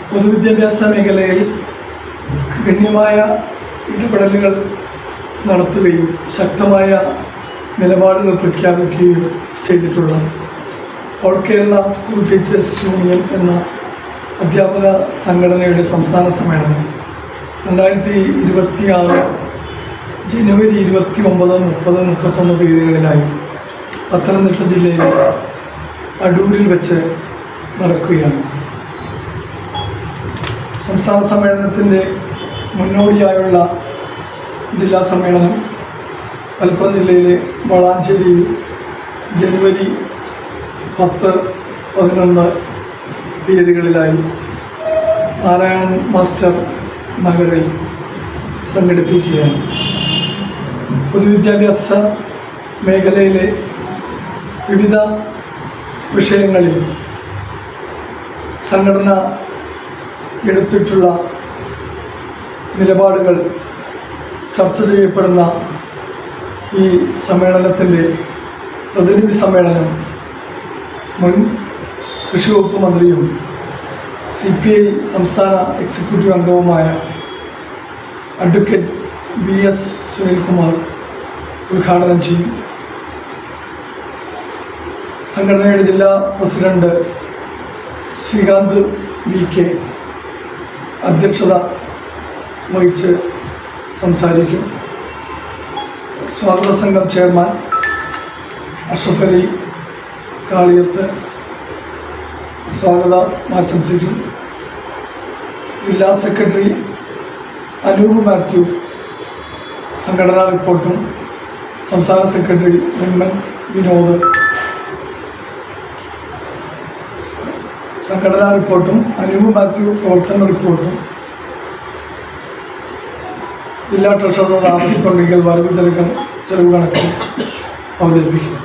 പൊതുവിദ്യാഭ്യാസ മേഖലയിൽ ഗണ്യമായ ഇടപെടലുകൾ നടത്തുകയും ശക്തമായ നിലപാടുകൾ പ്രഖ്യാപിക്കുകയും ചെയ്തിട്ടുള്ള all Kerala school teachers union എന്ന അധ്യാപക സംഘടനയുടെ സംസ്ഥാന സമ്മേളനം 2026 ജനുവരി 29, 30, 31 തീയതികളിലായി പത്തനംതിട്ട ജില്ലയിലെ അടൂരിൽ വെച്ച് നടക്കുകയാണ്. സംസ്ഥാന സമ്മേളനത്തിൻ്റെ മുന്നോടിയായുള്ള ജില്ലാ സമ്മേളനം മലപ്പുറം ജില്ലയിലെ വളാഞ്ചേരിയിൽ ജനുവരി 10, 11 തീയതികളിലായി നാരായണൻ മാസ്റ്റർ നഗറിൽ സംഘടിപ്പിക്കുകയാണ്. പൊതുവിദ്യാഭ്യാസ മേഖലയിലെ വിവിധ വിഷയങ്ങളിൽ സംഘടന എടുത്തിട്ടുള്ള നിലപാടുകൾ ചർച്ച ചെയ്യപ്പെടുന്ന ഈ സമ്മേളനത്തിൻ്റെ പ്രതിനിധി സമ്മേളനം മുൻ കൃഷി വകുപ്പ് മന്ത്രിയും CPI സംസ്ഥാന എക്സിക്യൂട്ടീവ് അംഗവുമായ അഡ്വക്കേറ്റ് VS സുനിൽകുമാർ ഉദ്ഘാടനം ചെയ്യും. സംഘടനയുടെ ജില്ലാ പ്രസിഡന്റ് ശ്രീകാന്ത് VK അധ്യക്ഷത വഹിച്ച് സംസാരിക്കും. സ്വാഗത സംഘം ചെയർമാൻ അഷ്റഫ് അലി കാളിയത്ത് സ്വാഗതം ആശംസിക്കും. ജില്ലാ സെക്രട്ടറി അനൂപ് മാത്യു സംഘടനാ റിപ്പോർട്ടും സംസ്ഥാന സെക്രട്ടറി MN വിനോദ് സംഘടനാ റിപ്പോർട്ടും അനൂപ് മാത്യു പ്രവർത്തന റിപ്പോർട്ടും ജില്ലാ ട്രഷറർ റാഫി തൊണ്ടിക്കൽ വരവ് ചെലവ് കണക്കും അവതരിപ്പിക്കും.